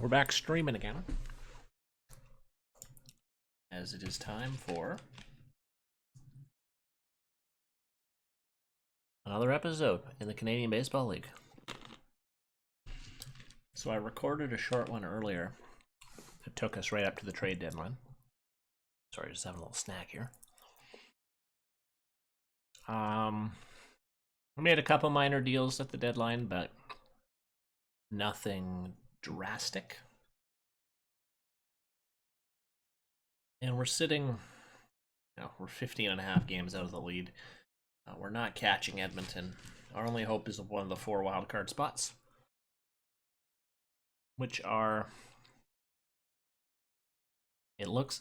We're back streaming again, as it is time for another episode in the Canadian Baseball League. So I recorded a short one earlier. It took us right up to the trade deadline. Sorry, just having a little snack here. We made a couple minor deals at the deadline, but nothing drastic. And we're sitting, we're 15 and a half games out of the lead. We're not catching Edmonton. Our only hope is one of the 4 wildcard spots, which are, it looks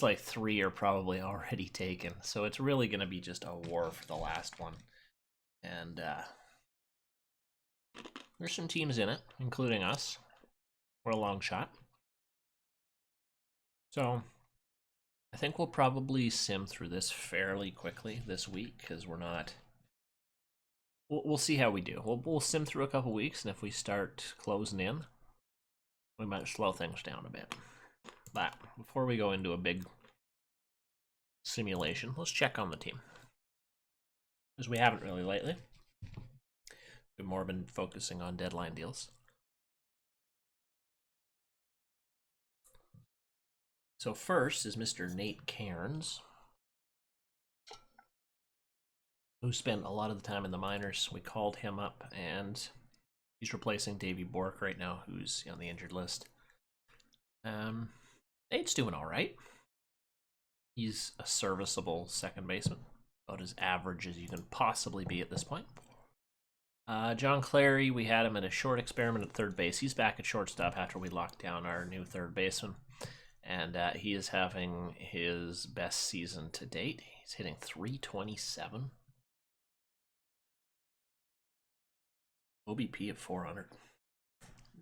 like 3 are probably already taken. So it's really going to be just a war for the last one. And there's some teams in it, including us. We're a long shot. So I think we'll probably sim through this fairly quickly this week, because we're not... We'll see how we do. We'll sim through a couple weeks, and if we start closing in, we might slow things down a bit. But before we go into a big simulation, let's check on the team, because we haven't really lately. We've more been focusing on deadline deals. So first is Mr. Nate Cairns, who spent a lot of the time in the minors. We called him up, and he's replacing Davey Bork right now, who's on the injured list. Nate's doing all right. He's a serviceable second baseman, about as average as you can possibly be at this point. John Clary, we had him at a short experiment at third base. He's back at shortstop after we locked down our new third baseman. And he is having his best season to date. He's hitting .327. OBP of 400.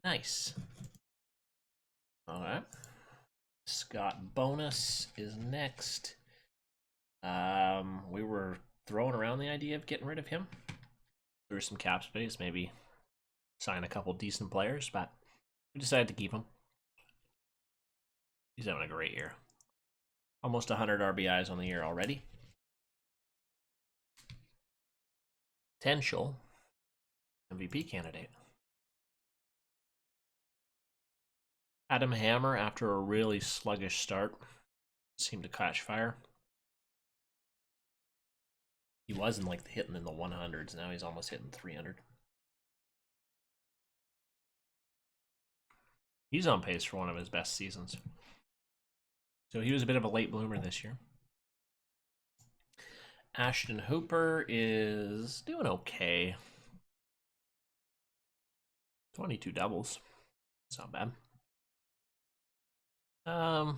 Nice. All right. Scott Bonus is next. We were throwing around the idea of getting rid of him. There's some cap space, maybe sign a couple decent players, but we decided to keep him. He's having a great year. Almost 100 RBIs on the year already. Potential MVP candidate. Adam Hammer, after a really sluggish start, seemed to catch fire. He wasn't like hitting in the 100s. Now he's almost hitting 300. He's on pace for one of his best seasons. So he was a bit of a late bloomer this year. Ashton Hooper is doing okay. 22 doubles. It's not bad. Yeah,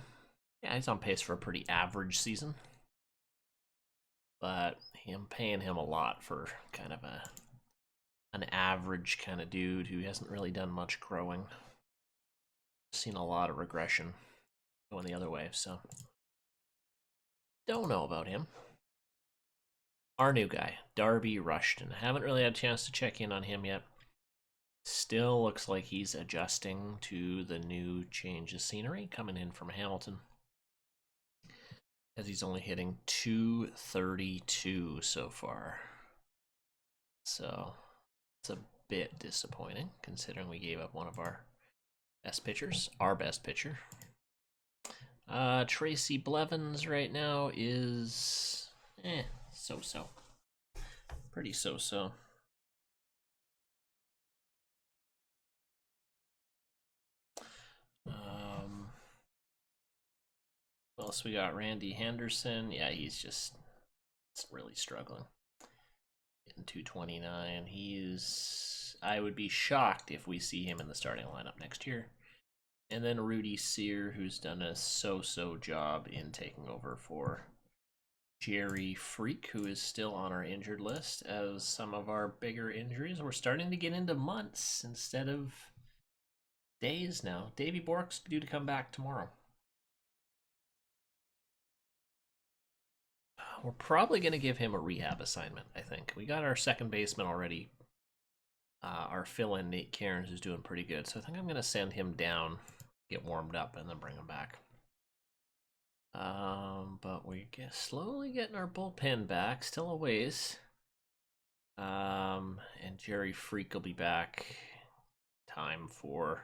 he's on pace for a pretty average season. But I'm paying him a lot for kind of an average kind of dude who hasn't really done much growing. Seen a lot of regression going the other way, so don't know about him. Our new guy, Darby Rushton. Haven't really had a chance to check in on him yet. Still looks like he's adjusting to the new change of scenery coming in from Hamilton, as he's only hitting .232 so far. So it's a bit disappointing, considering we gave up one of our best pitchers, our best pitcher. Tracy Blevins right now is so-so. Pretty so-so. What else we got? Randy Henderson. Yeah, he's really struggling. Hitting .229. I would be shocked if we see him in the starting lineup next year. And then Rudy Sear, who's done a so-so job in taking over for Jerry Freak, who is still on our injured list, as some of our bigger injuries. We're starting to get into months instead of days now. Davey Bork's due to come back tomorrow. We're probably going to give him a rehab assignment, I think. We got our second baseman already our fill-in Nate Cairns is doing pretty good, so I think I'm going to send him down, get warmed up, and then bring him back. But we're slowly getting our bullpen back, still a ways. And Jerry Freak will be back time for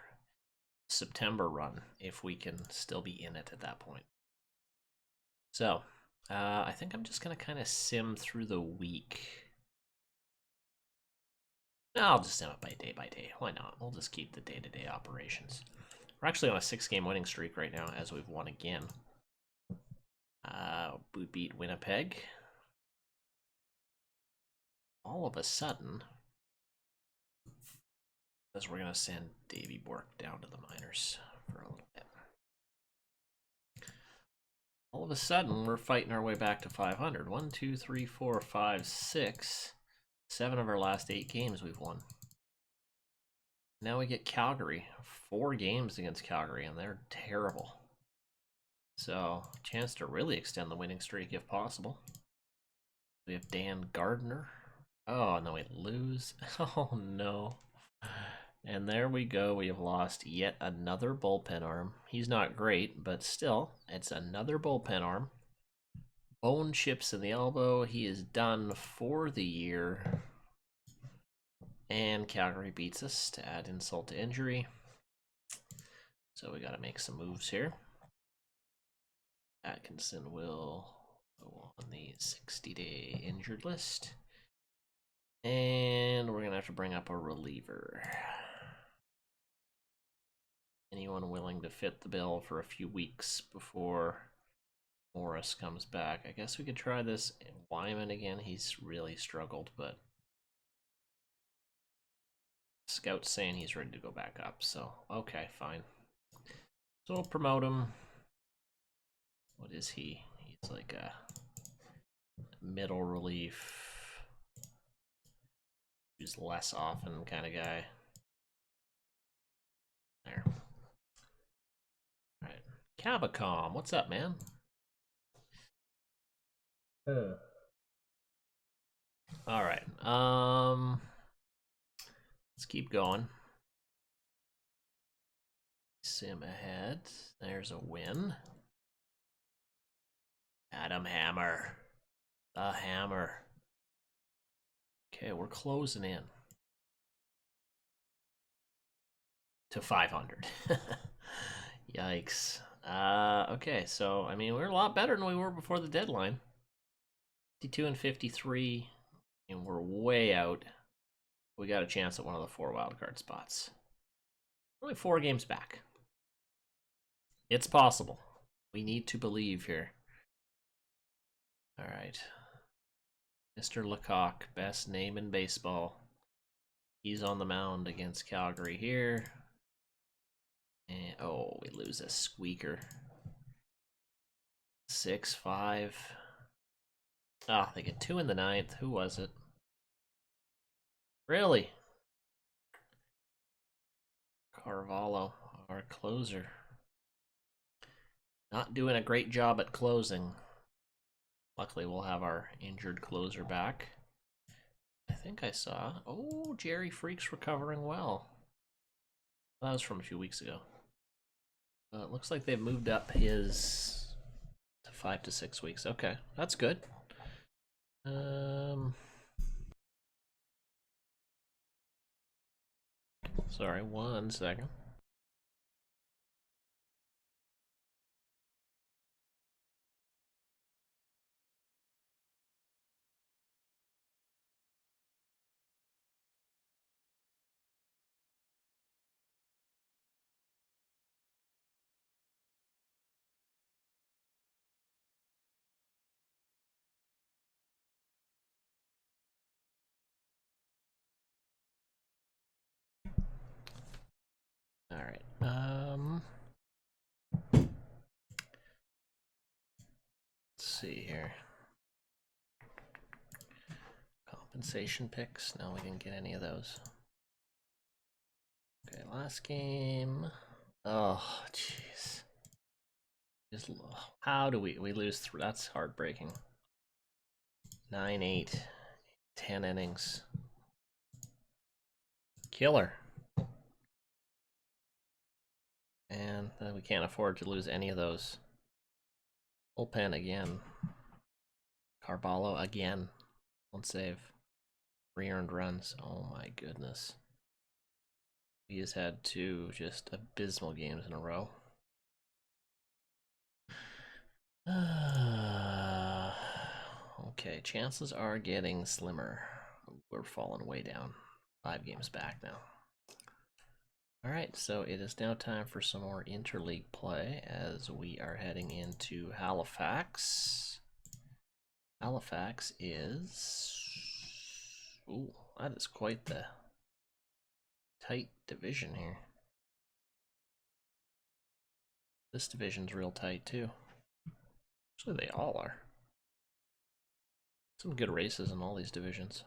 September run, if we can still be in it at that point. So, I think I'm just going to kind of sim through the week. I'll just sim it by day. Why not? We'll just keep the day-to-day operations. We're actually on a 6-game winning streak right now, as we've won again. We beat Winnipeg. All of a sudden, because we're going to send Davey Bork down to the minors for a little bit. All of a sudden, we're fighting our way back to 500. 1, 2, 3, 4, 5, 6. 7 of our last 8 games we've won. Now we get Calgary. 4 games against Calgary, and they're terrible. So, chance to really extend the winning streak if possible. We have Dan Gardner. Oh, no, we lose. Oh, no. And there we go. We have lost yet another bullpen arm. He's not great, but still, it's another bullpen arm. Bone chips in the elbow. He is done for the year. And Calgary beats us to add insult to injury. So we got to make some moves here. Atkinson will go on the 60-day injured list. And we're going to have to bring up a reliever. Anyone willing to fit the bill for a few weeks before Morris comes back? I guess we could try this Wyman again. He's really struggled, but Scout's saying he's ready to go back up. So, okay, fine. So we'll promote him. What is he? He's like a middle relief, use less often kind of guy. There. All right, Cabacom, what's up, man? All right. Let's keep going. Sim ahead. There's a win. Adam Hammer. The Hammer. Okay, we're closing in to 500. Yikes. Okay, so, I mean, we're a lot better than we were before the deadline. 52 and 53, and we're way out. We got a chance at one of the 4 wildcard spots. Only 4 games back. It's possible. We need to believe here. All right. Mr. Lecoq, best name in baseball. He's on the mound against Calgary here. And, oh, we lose a squeaker. 6-5. Ah, they get 2 in the 9th. Who was it? Really? Carvalho, our closer. Not doing a great job at closing. Luckily, we'll have our injured closer back. I think I saw... Oh, Jerry Freak's recovering well. That was from a few weeks ago. It looks like they've moved up his to 5 to 6 weeks. Okay, that's good. Sorry, 1 second. All right. Let's see here. Compensation picks. No, we didn't get any of those. Okay, last game. Oh, jeez. Just how do we lose 3? That's heartbreaking. 9-8, 10 innings. Killer. And we can't afford to lose any of those. Bullpen again. Carvalho again. One save. 3 earned runs. Oh my goodness. He has had 2 just abysmal games in a row. Okay, chances are getting slimmer. We're falling way down. 5 games back now. Alright, so it is now time for some more interleague play as we are heading into Halifax. Halifax is... Ooh, that is quite the tight division here. This division's real tight too. Actually, they all are. Some good races in all these divisions.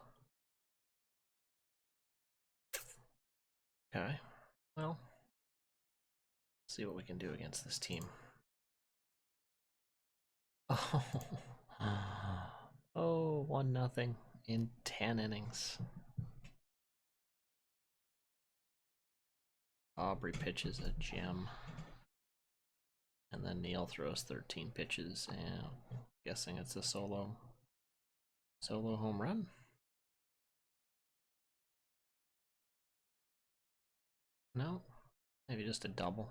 Okay, well, let's see what we can do against this team. Oh, 1-0 in 10 innings. Aubrey pitches a gem. And then Neil throws 13 pitches, and I'm guessing it's a solo home run. No, maybe just a double.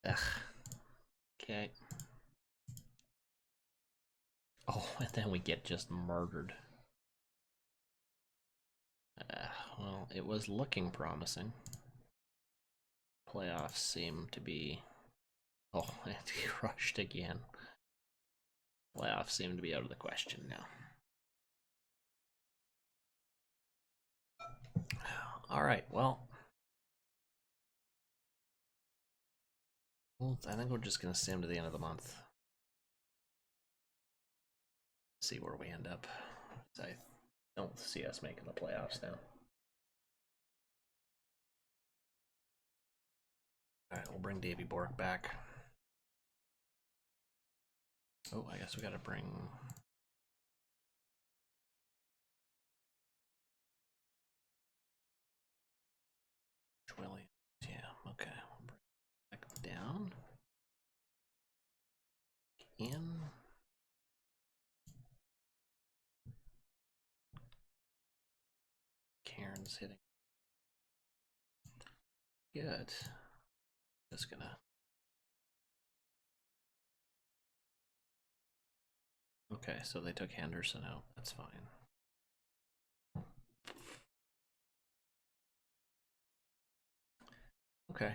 Ugh. Okay. Oh, and then we get just murdered. Well, it was looking promising. Playoffs seem to be... Oh, and he crushed again. Playoffs seem to be out of the question now. Alright, well, I think we're just going to sim to the end of the month. See where we end up. I don't see us making the playoffs now. Alright, we'll bring Davey Bork back. Oh, I guess we gotta bring... Williams. Yeah, okay. We'll bring back down. In. Karen's hitting. Good. Just gonna... Okay, so they took Henderson out. That's fine. Okay.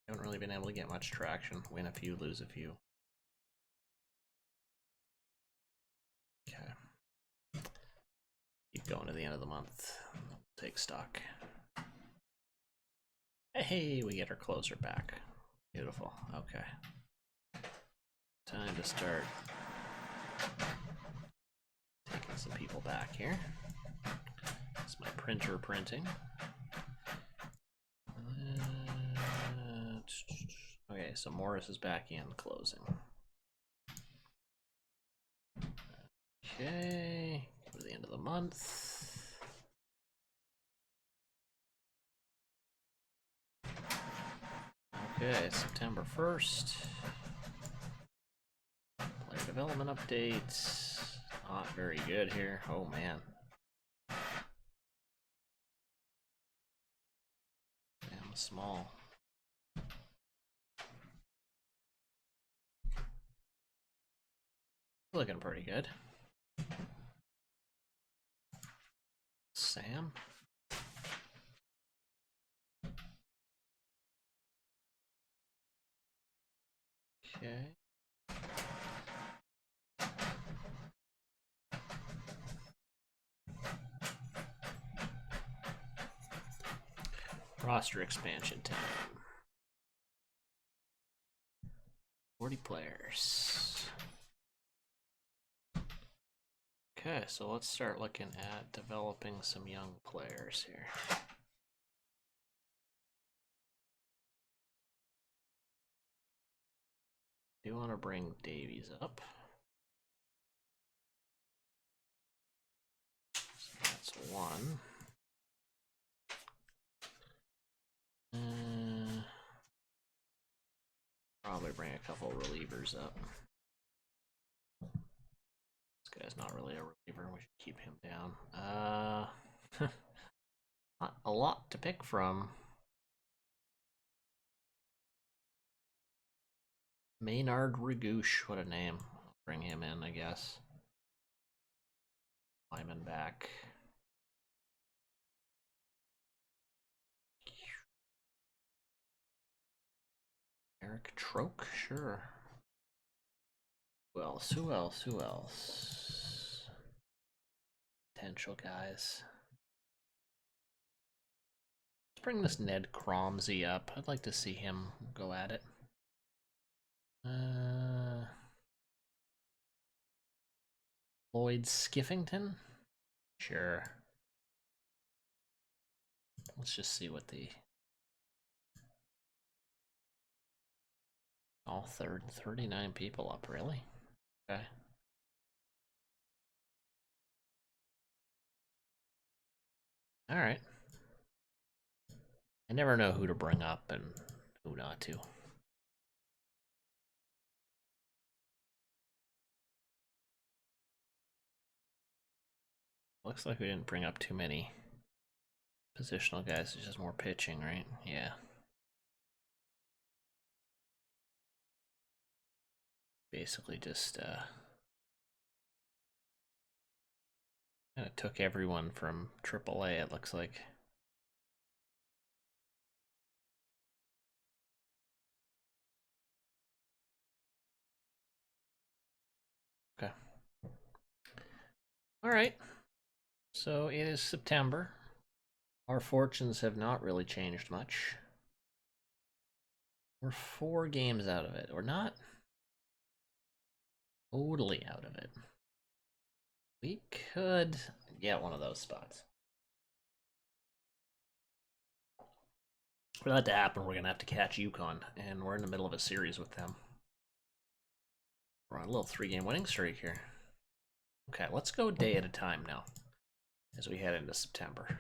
Haven't really been able to get much traction. Win a few, lose a few. Okay. Keep going to the end of the month. Take stock. Hey, we get our closer back. Beautiful. Okay. Time to start taking some people back here. It's my printer printing. Okay, so Morris is back in closing. Okay, go to the end of the month. Okay, September 1st. Player development updates. Not very good here. Oh man. Damn small. Looking pretty good. Sam. Okay. Roster expansion time. 40 players. Okay, so let's start looking at developing some young players here. Do want to bring Davies up. So that's one. Probably bring a couple relievers up. This guy's not really a reliever. We should keep him down. Not a lot to pick from. Maynard Ragouche, what a name. I'll bring him in, I guess. Lyman back. Eric Troke, sure. Who else? Who else? Who else? Potential guys. Let's bring this Ned Cromsey up. I'd like to see him go at it. Lloyd Skiffington? Sure. Let's just see what the... All 39 people up, really? Okay. Alright. I never know who to bring up and who not to. Looks like we didn't bring up too many positional guys. It's just more pitching, right? Yeah. Basically just kind of took everyone from AAA, it looks like. Okay. All right. So it is September. Our fortunes have not really changed much. We're 4 games out of it. We're not totally out of it. We could get one of those spots. For that to happen, we're going to have to catch UConn, and we're in the middle of a series with them. We're on a little 3-game winning streak here. Okay, let's go day at a time now, as we head into September.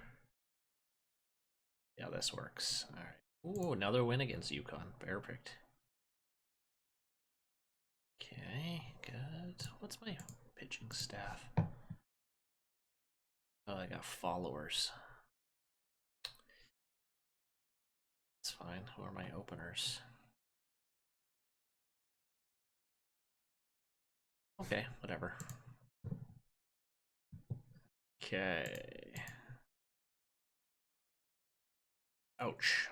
Yeah, this works. All right. Ooh, another win against UConn. Perfect. Okay, good. What's my pitching staff? Oh, I got followers. That's fine. Who are my openers? Okay, whatever. Okay. Ouch.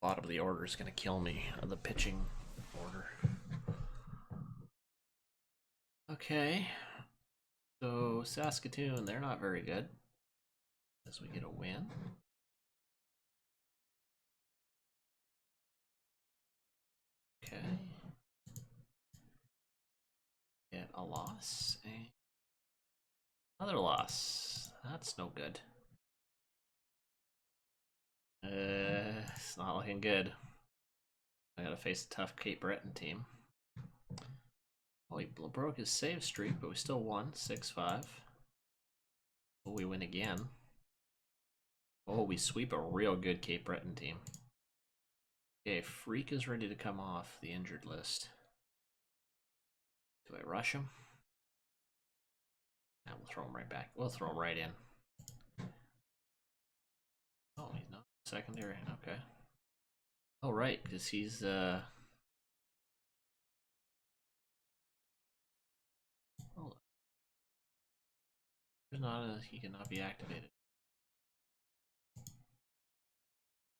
A lot of the order is going to kill me. The pitching order. Okay. So Saskatoon, they're not very good. As we get a win. Okay. Get a loss. And another loss. That's no good. It's not looking good. I gotta face a tough Cape Breton team. Oh, he broke his save streak, but we still won 6-5. Will we win again? Oh, we sweep a real good Cape Breton team. Okay, Freak is ready to come off the injured list. Do I rush him? Nah, we'll throw him right back. We'll throw him right in. Oh, he's not secondary. Okay. Oh, right, because he's hold on. There's not a, he cannot be activated.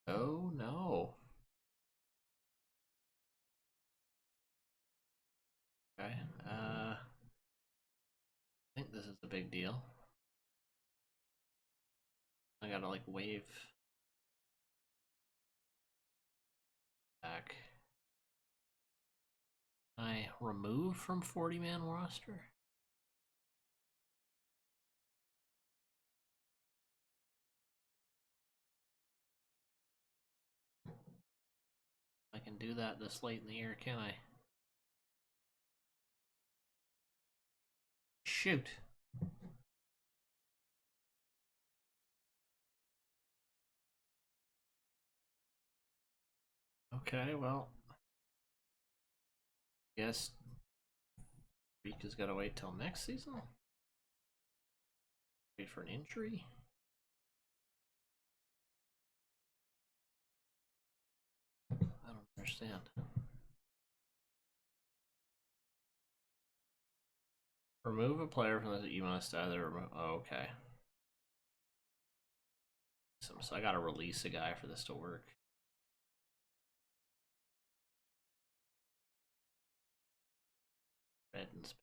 Oh no. Okay. I think this is a big deal. I gotta like wave back. I remove from 40-man roster. I can do that this late in the year, can I? Shoot. Okay, well, guess Freak has got to wait till next season. Wait for an injury. I don't understand. Remove a player from the. You must either remove. Oh, okay. So I gotta release a guy for this to work. Red and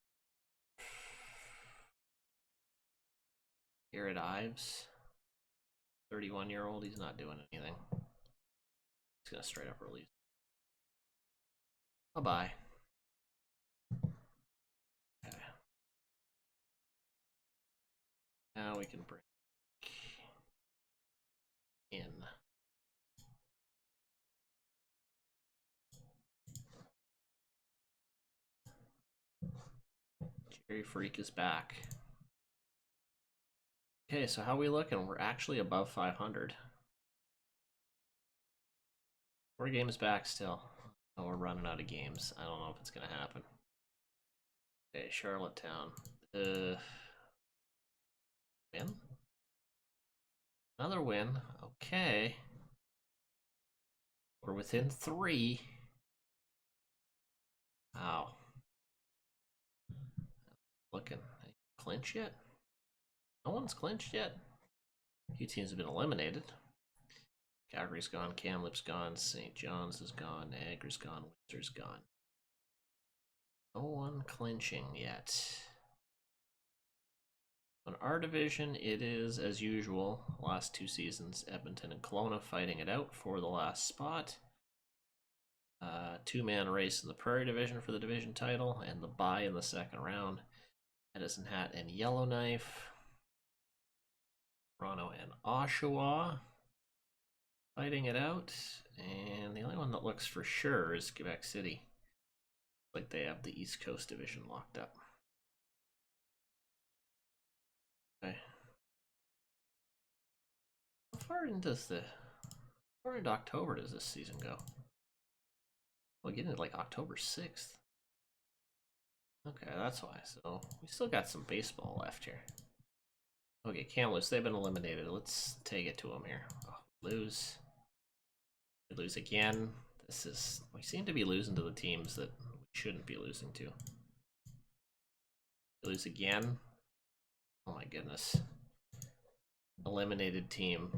Garrett Ives, 31-year-old. He's not doing anything. He's gonna straight up release. Bye bye. Okay. Now we can bring in. Jerry Freak is back. Okay, so how are we looking? We're actually above 500. 4 games back still. Oh, we're running out of games. I don't know if it's gonna happen. Okay, Charlottetown. Win? Another win. Okay. We're within 3. Wow. Looking. Clinch yet? No one's clinched yet. A few teams have been eliminated. Calgary's gone, Kamloops gone, St. John's is gone, Niagara's gone, Windsor's gone. No one clinching yet. On our division, it is, as usual, last 2 seasons, Edmonton and Kelowna fighting it out for the last spot. 2-man race in the Prairie Division for the division title, and the bye in the second round. Edison Hat and Yellowknife. Toronto and Oshawa fighting it out, and the only one that looks for sure is Quebec City. Like they have the East Coast Division locked up. Okay. How far into October does this season go? We'll get into like October 6th. Okay, that's why. So we still got some baseball left here. Okay, Kamloops, they've been eliminated. Let's take it to them here. Oh, lose. We lose again. We seem to be losing to the teams that we shouldn't be losing to. We lose again. Oh my goodness. Eliminated team.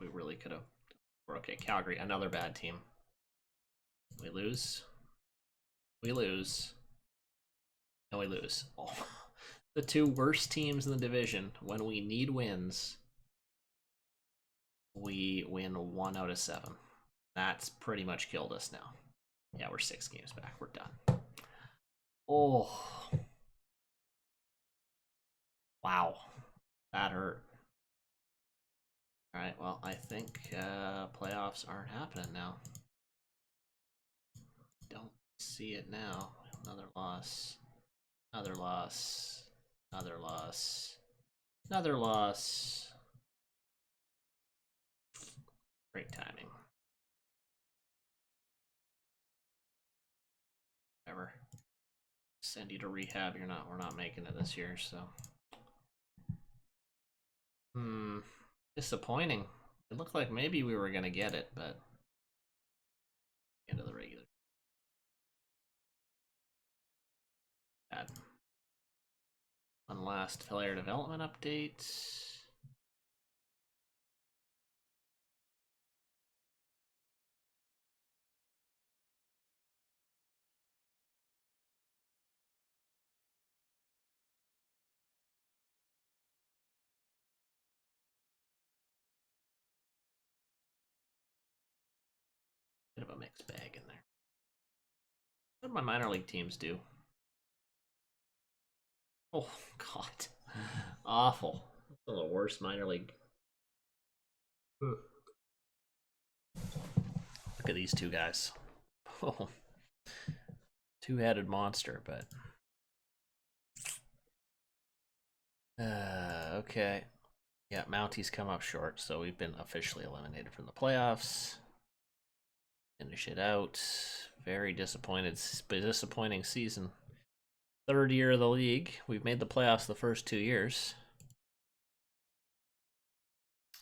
We really could have. Okay, Calgary, another bad team. We lose. We lose. And we lose. Oh, the 2 worst teams in the division. When we need wins, we win 1 out of 7. That's pretty much killed us now. Yeah, we're 6 games back. We're done. Oh. Wow. That hurt. Alright, well, I think playoffs aren't happening now. Don't see it now. Another loss. Another loss. Another loss. Another loss. Great timing. Whatever. Send you to rehab. We're not making it this year, so. Disappointing. It looked like maybe we were gonna get it, but end of the regular. Bad. One last player development update. Bit of a mixed bag in there. What do my minor league teams do? Oh, God. Awful. One of the worst minor league. Look at these 2 guys. Oh. 2-headed monster, but. Okay. Yeah, Mounties come up short, so we've been officially eliminated from the playoffs. Finish it out. Very disappointing season. Third year of the league. We've made the playoffs the first 2 years.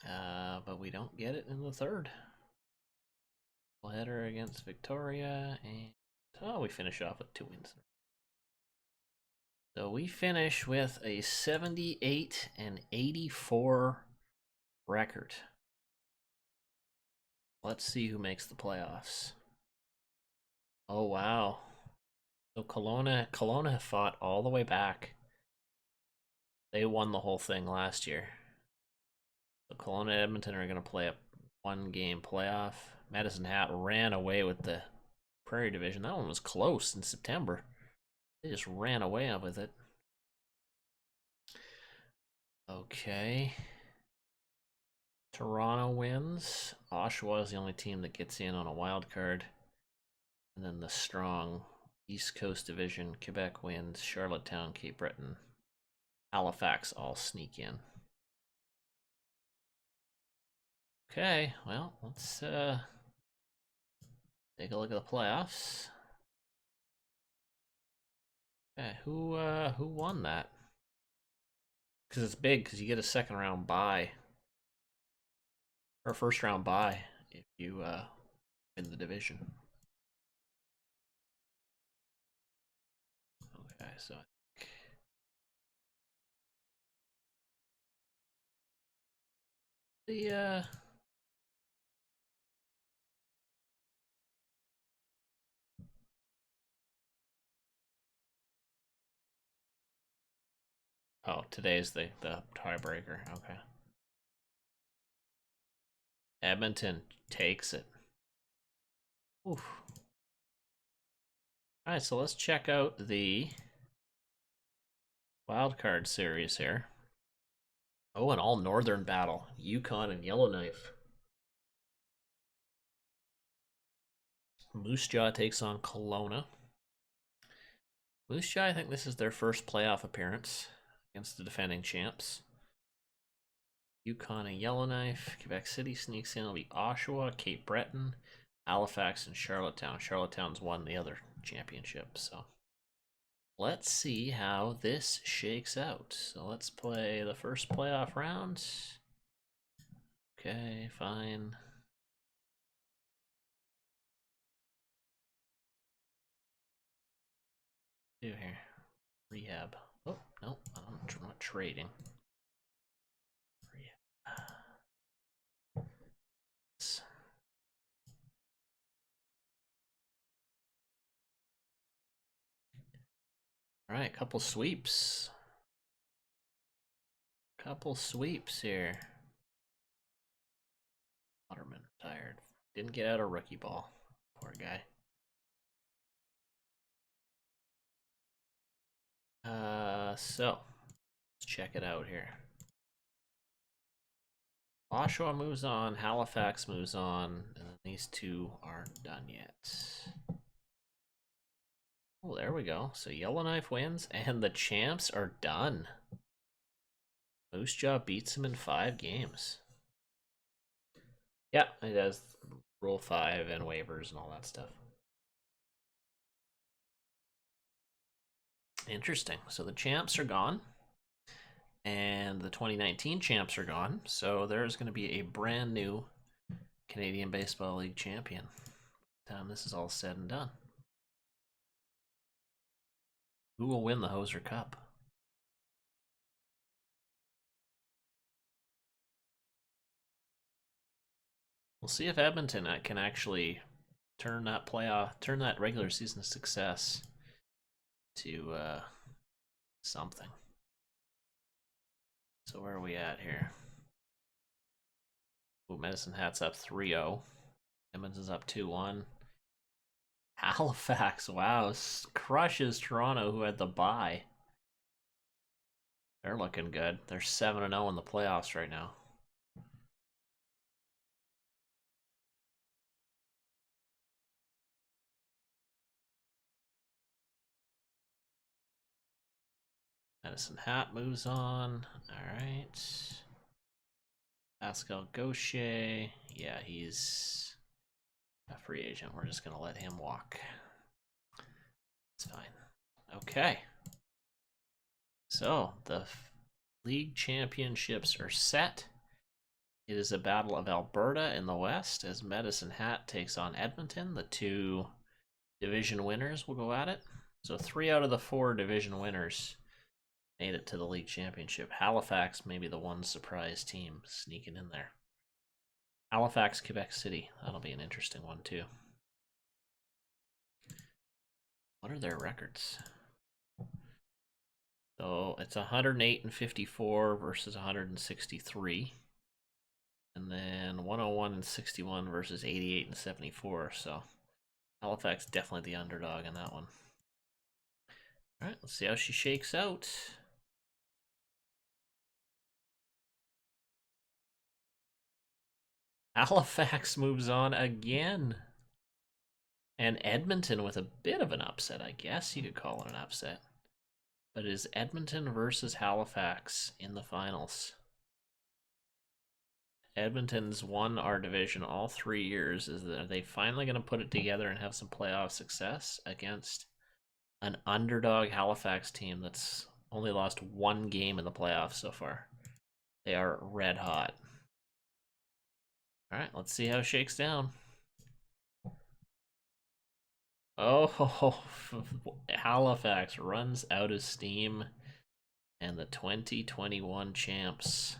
But we don't get it in the third. Header against Victoria, and we finish off with 2 wins. So we finish with a 78-84 record. Let's see who makes the playoffs. Oh wow! So Kelowna have fought all the way back. They won the whole thing last year. So Kelowna and Edmonton are going to play a 1-game playoff. Medicine Hat ran away with the Prairie Division. That one was close in September. They just ran away with it. Okay. Toronto wins. Oshawa is the only team that gets in on a wild card. And then the strong East Coast Division, Quebec wins. Charlottetown, Cape Breton, Halifax all sneak in. Okay, well, let's take a look at the playoffs. Okay, who won that? Because it's big, because you get a second round bye. Or first round bye if you win the division. Okay, so I think the oh, today's the tiebreaker. Okay. Edmonton takes it. Oof. All right, so let's check out the wildcard series here. Oh, an all northern battle. Yukon and Yellowknife. Moose Jaw takes on Kelowna. Moose Jaw, I think this is their first playoff appearance against the defending champs. Yukon and Yellowknife. Quebec City sneaks in. It'll be Oshawa, Cape Breton, Halifax, and Charlottetown. Charlottetown's won the other championship, so let's see how this shakes out. So let's play the first playoff round. Okay, fine. Do here. Rehab. Oh, no, I'm not trading. Rehab. All right, couple sweeps. Couple sweeps here. Waterman tired. Didn't get out a rookie ball. Poor guy. So let's check it out here. Oshawa moves on, Halifax moves on, and these two aren't done yet. Oh, there we go. So Yellowknife wins, and the champs are done. Moose Jaw beats him in 5 games. Yeah, it does Rule 5 and waivers and all that stuff. Interesting. So the champs are gone, and the 2019 champs are gone. So there's going to be a brand new Canadian Baseball League champion by the time this is all said and done. Who will win the Hoser Cup? We'll see if Edmonton can actually turn that regular season success to something. So where are we at here? Ooh, Medicine Hat's up 3-0. Edmonton's up 2-1. Halifax, wow, crushes Toronto, who had the bye. They're looking good. They're 7-0 in the playoffs right now. Medicine Hat moves on. All right. Pascal Gaucher. Yeah, he's a free agent. We're just going to let him walk. It's fine. Okay. So, the league championships are set. It is a battle of Alberta in the west as Medicine Hat takes on Edmonton. The two division winners will go at it. So 3 out of the 4 division winners made it to the league championship. Halifax may be the one surprise team sneaking in there. Halifax, Quebec City. That'll be an interesting one too. What are their records? So it's 108 and 54 versus 163. And then 101 and 61 versus 88 and 74. So Halifax definitely the underdog in that one. All right, let's see how she shakes out. Halifax moves on again. And Edmonton with a bit of an upset, I guess you could call it an upset. But it is Edmonton versus Halifax in the finals. Edmonton's won our division all 3 years. Are they finally going to put it together and have some playoff success against an underdog Halifax team that's only lost 1 game in the playoffs so far? They are red hot. All right, let's see how it shakes down. Oh, Halifax runs out of steam, and the 2021 champs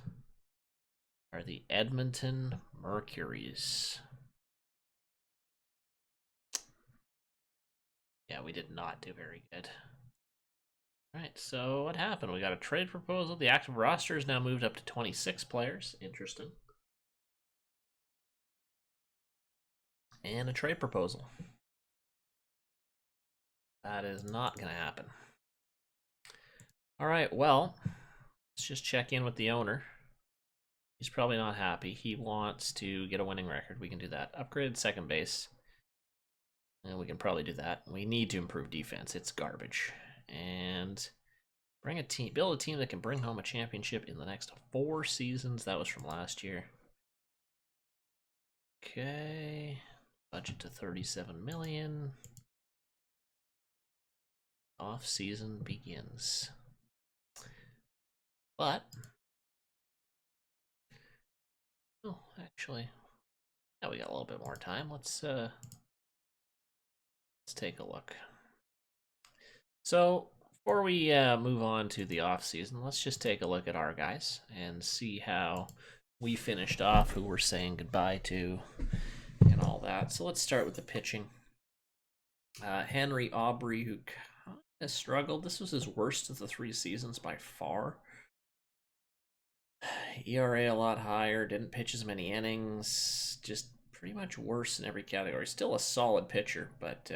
are the Edmonton Mercuries. Yeah, we did not do very good. All right, so what happened? We got a trade proposal. The active roster is now moved up to 26 players. Interesting. And a trade proposal. That is not going to happen. All right, well, let's just check in with the owner. He's probably not happy. He wants to get a winning record. We can do that. Upgraded second base. And we can probably do that. We need to improve defense. It's garbage. And bring a team, build a team that can bring home a championship in the next 4 seasons. That was from last year. Okay. Budget to 37 million. Off season begins. But oh, actually, yeah, we got a little bit more time. Let's take a look. So before we move on to the off season, let's just take a look at our guys and see how we finished off, who we're saying goodbye to, and all that. So let's start with the pitching. Henry Aubrey, who kind of struggled. This was his worst of the 3 seasons by far. ERA a lot higher, didn't pitch as many innings, just pretty much worse in every category. Still a solid pitcher, but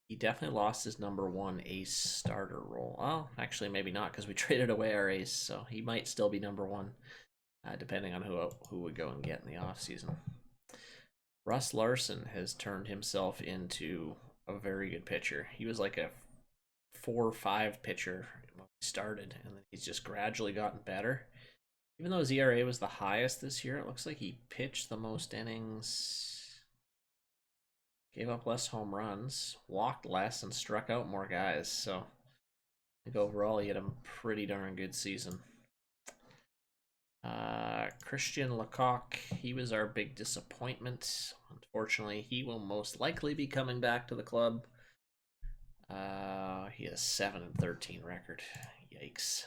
he definitely lost his #1 ace starter role. Well, actually, maybe not, because we traded away our ace, so he might still be #1, depending on who would go and get in the offseason. Russ Larson has turned himself into a very good pitcher. He was like a 4 or 5 pitcher when he started, and then he's just gradually gotten better. Even though his ERA was the highest this year, it looks like he pitched the most innings, gave up less home runs, walked less, and struck out more guys. So I think overall he had a pretty darn good season. Christian Lecoq, he was our big disappointment. Unfortunately, he will most likely be coming back to the club. He has 7-13 record. Yikes.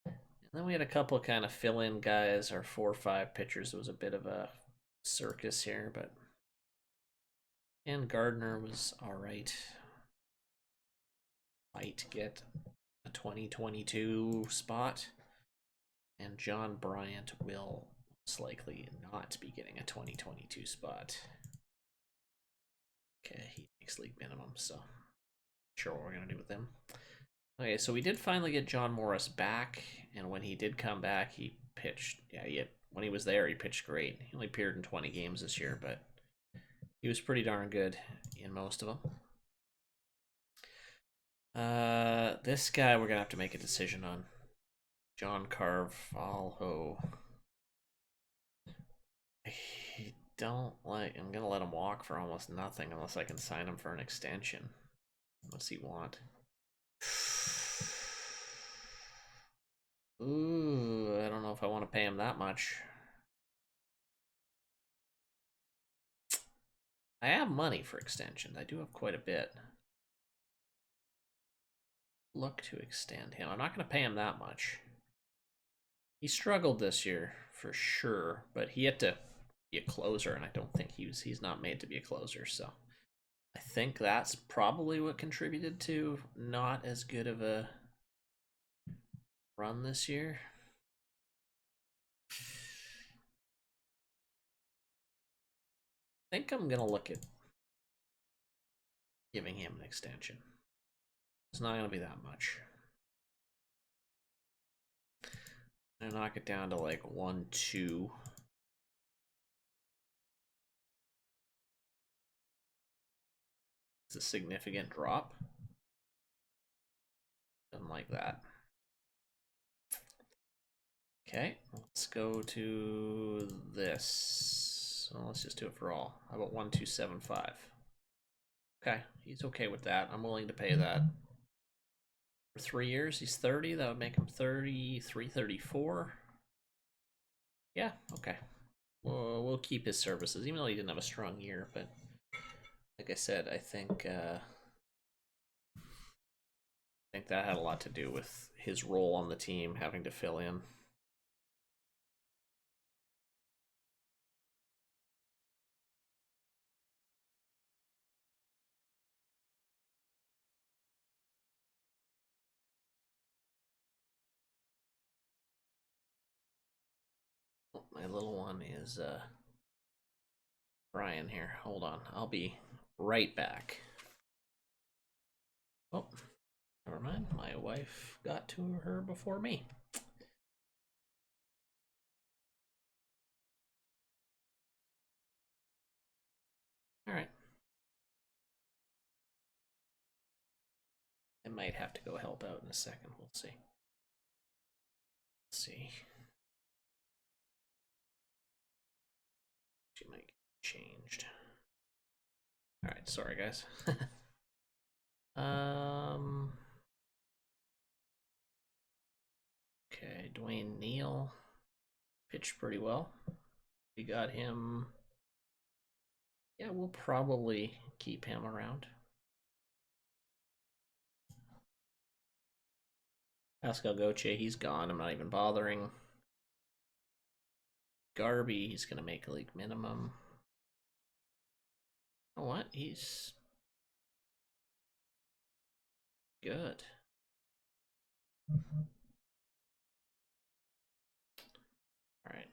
And then we had a couple of kind of fill-in guys, our 4 or 5 pitchers. It was a bit of a circus here, but and Gardner was all right. Might get a 2022 spot. And John Bryant will most likely not be getting a 2022 spot. Okay, he makes league minimum, so not sure what we're going to do with him. Okay, so we did finally get John Morris back, and when he did come back, he pitched. Yeah, when he was there, he pitched great. He only appeared in 20 games this year, but he was pretty darn good in most of them. This guy we're going to have to make a decision on. John Carvalho. I don't like. I'm gonna let him walk for almost nothing unless I can sign him for an extension. What's he want? Ooh, I don't know if I want to pay him that much. I have money for extensions. I do have quite a bit. Look to extend him. I'm not going to pay him that much. He struggled this year for sure, but he had to be a closer, and I don't think he's not made to be a closer. So I think that's probably what contributed to not as good of a run this year. I think I'm gonna look at giving him an extension. It's not gonna be that much. I'm gonna knock it down to like 1-2. It's a significant drop. Doesn't like that. Okay, let's go to this. So let's just do it for all. How about 1-2-7-5? Okay, he's okay with that. I'm willing to pay that. For 3 years, he's 30. That would make him 33, 34. Yeah, okay. We'll keep his services, even though he didn't have a strong year. But like I said, I think that had a lot to do with his role on the team, having to fill in. Oh, my little one is Brian here. Hold on. I'll be right back. Oh, never mind. My wife got to her before me. All right. I might have to go help out in a second. We'll see. Let's see. She might get changed. All right. Sorry, guys. Okay, Dwayne Neal pitched pretty well. We got him. Yeah, we'll probably keep him around. Pascal Gauthier, he's gone. I'm not even bothering. Garby, he's going to make a league minimum. You know what? He's good. All right.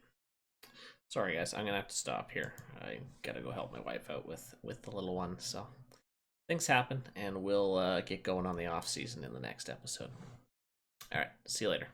Sorry, guys. I'm going to have to stop here. I got to go help my wife out with the little one. So things happen, and we'll get going on the off season in the next episode. All right. See you later.